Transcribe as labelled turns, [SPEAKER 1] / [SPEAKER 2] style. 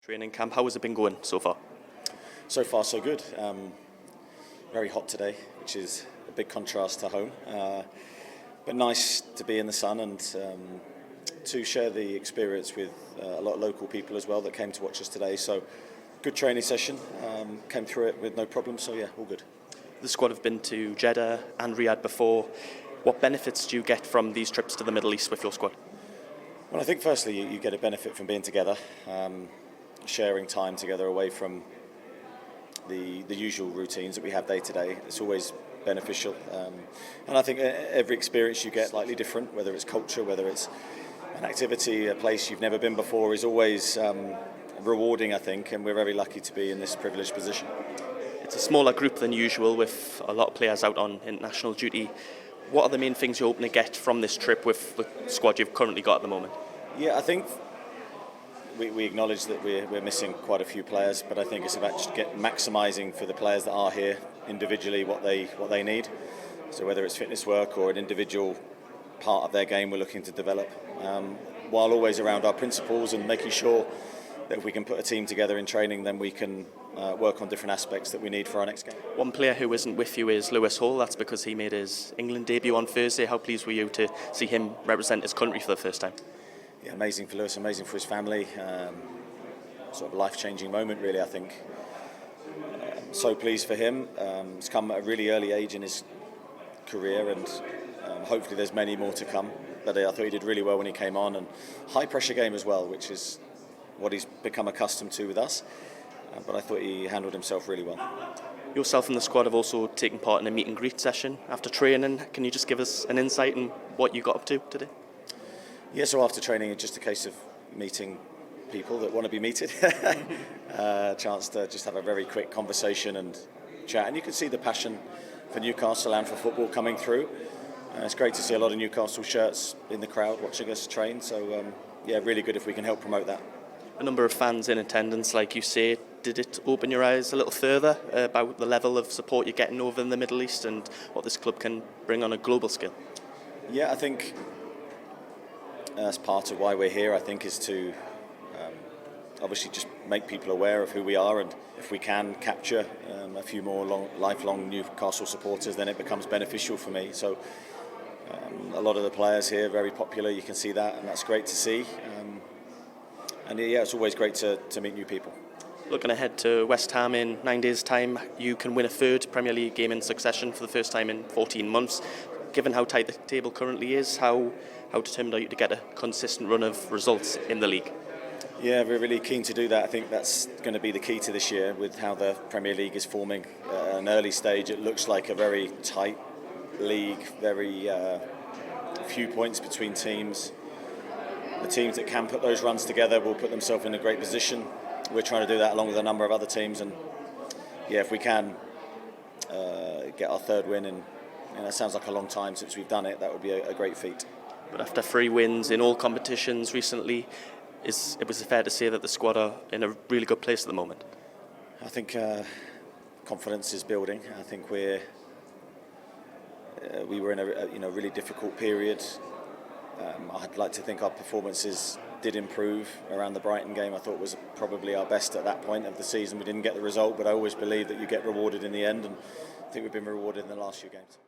[SPEAKER 1] Training camp, how has it been going so far?
[SPEAKER 2] So far, so good. Very hot today, which is a big contrast to home. But nice to be in the sun and to share the experience with a lot of local people as well that came to watch us today. So, good training session. Came through it with no problem. So yeah, all good.
[SPEAKER 1] The squad have been to Jeddah and Riyadh before. What benefits do you get from these trips to the Middle East with your squad?
[SPEAKER 2] Well, I think firstly you get a benefit from being together, sharing time together away from the usual routines that we have day to day. It's always beneficial, and I think every experience you get slightly different, whether it's culture, whether it's an activity, a place you've never been before, is always rewarding, I think, and we're very lucky to be in this privileged position.
[SPEAKER 1] It's a smaller group than usual with a lot of players out on international duty. What are the main things you're hoping to get from this trip with the squad you've currently got at the moment?
[SPEAKER 2] Yeah, I think we acknowledge that we're missing quite a few players, but I think it's about just maximising for the players that are here individually what they need. So whether it's fitness work or an individual part of their game we're looking to develop, while always around our principles and making sure that if we can put a team together in training, then we can work on different aspects that we need for our next game.
[SPEAKER 1] One player who isn't with you is Howe. That's because he made his England debut on Thursday. How pleased were you to see him represent his country for the first time?
[SPEAKER 2] Yeah, amazing for Lewis, amazing for his family. Sort of life-changing moment, really, I think. So pleased for him. He's come at a really early age in his career, and hopefully there's many more to come. But I thought he did really well when he came on, and high-pressure game as well, which is what he's become accustomed to with us. But I thought he handled himself really well.
[SPEAKER 1] Yourself and the squad have also taken part in a meet and greet session after training. Can you just give us an insight on what you got up to today?
[SPEAKER 2] Yeah, so after training, it's just a case of meeting people that want to be meted. Chance to just have a very quick conversation and chat. And you can see the passion for Newcastle and for football coming through. It's great to see a lot of Newcastle shirts in the crowd watching us train. So, yeah, really good if we can help promote that.
[SPEAKER 1] A number of fans in attendance, like you say. Did it open your eyes a little further about the level of support you're getting over in the Middle East and what this club can bring on a global scale?
[SPEAKER 2] Yeah, I think that's part of why we're here, I think, is to obviously just make people aware of who we are, and if we can capture a few more lifelong Newcastle supporters, then it becomes beneficial for me. So a lot of the players here are very popular, you can see that, and that's great to see. And yeah, it's always great to meet new people.
[SPEAKER 1] Looking ahead to West Ham in 9 days' time, you can win a third Premier League game in succession for the first time in 14 months. Given how tight the table currently is, how determined are you to get a consistent run of results in the league?
[SPEAKER 2] Yeah, we're really keen to do that. I think that's going to be the key to this year with how the Premier League is forming. At an early stage, it looks like a very tight league, very few points between teams. The teams that can put those runs together will put themselves in a great position. We're trying to do that along with a number of other teams, and yeah, if we can get our third win, and that sounds like a long time since we've done it, that would be a great feat.
[SPEAKER 1] But after 3 wins in all competitions recently, was it fair to say that the squad are in a really good place at the moment?
[SPEAKER 2] I think confidence is building. I think we were in a really difficult period. I'd like to think our performances did improve around the Brighton game. I thought was probably our best at that point of the season. We didn't get the result, but I always believe that you get rewarded in the end, and I think we've been rewarded in the last few games.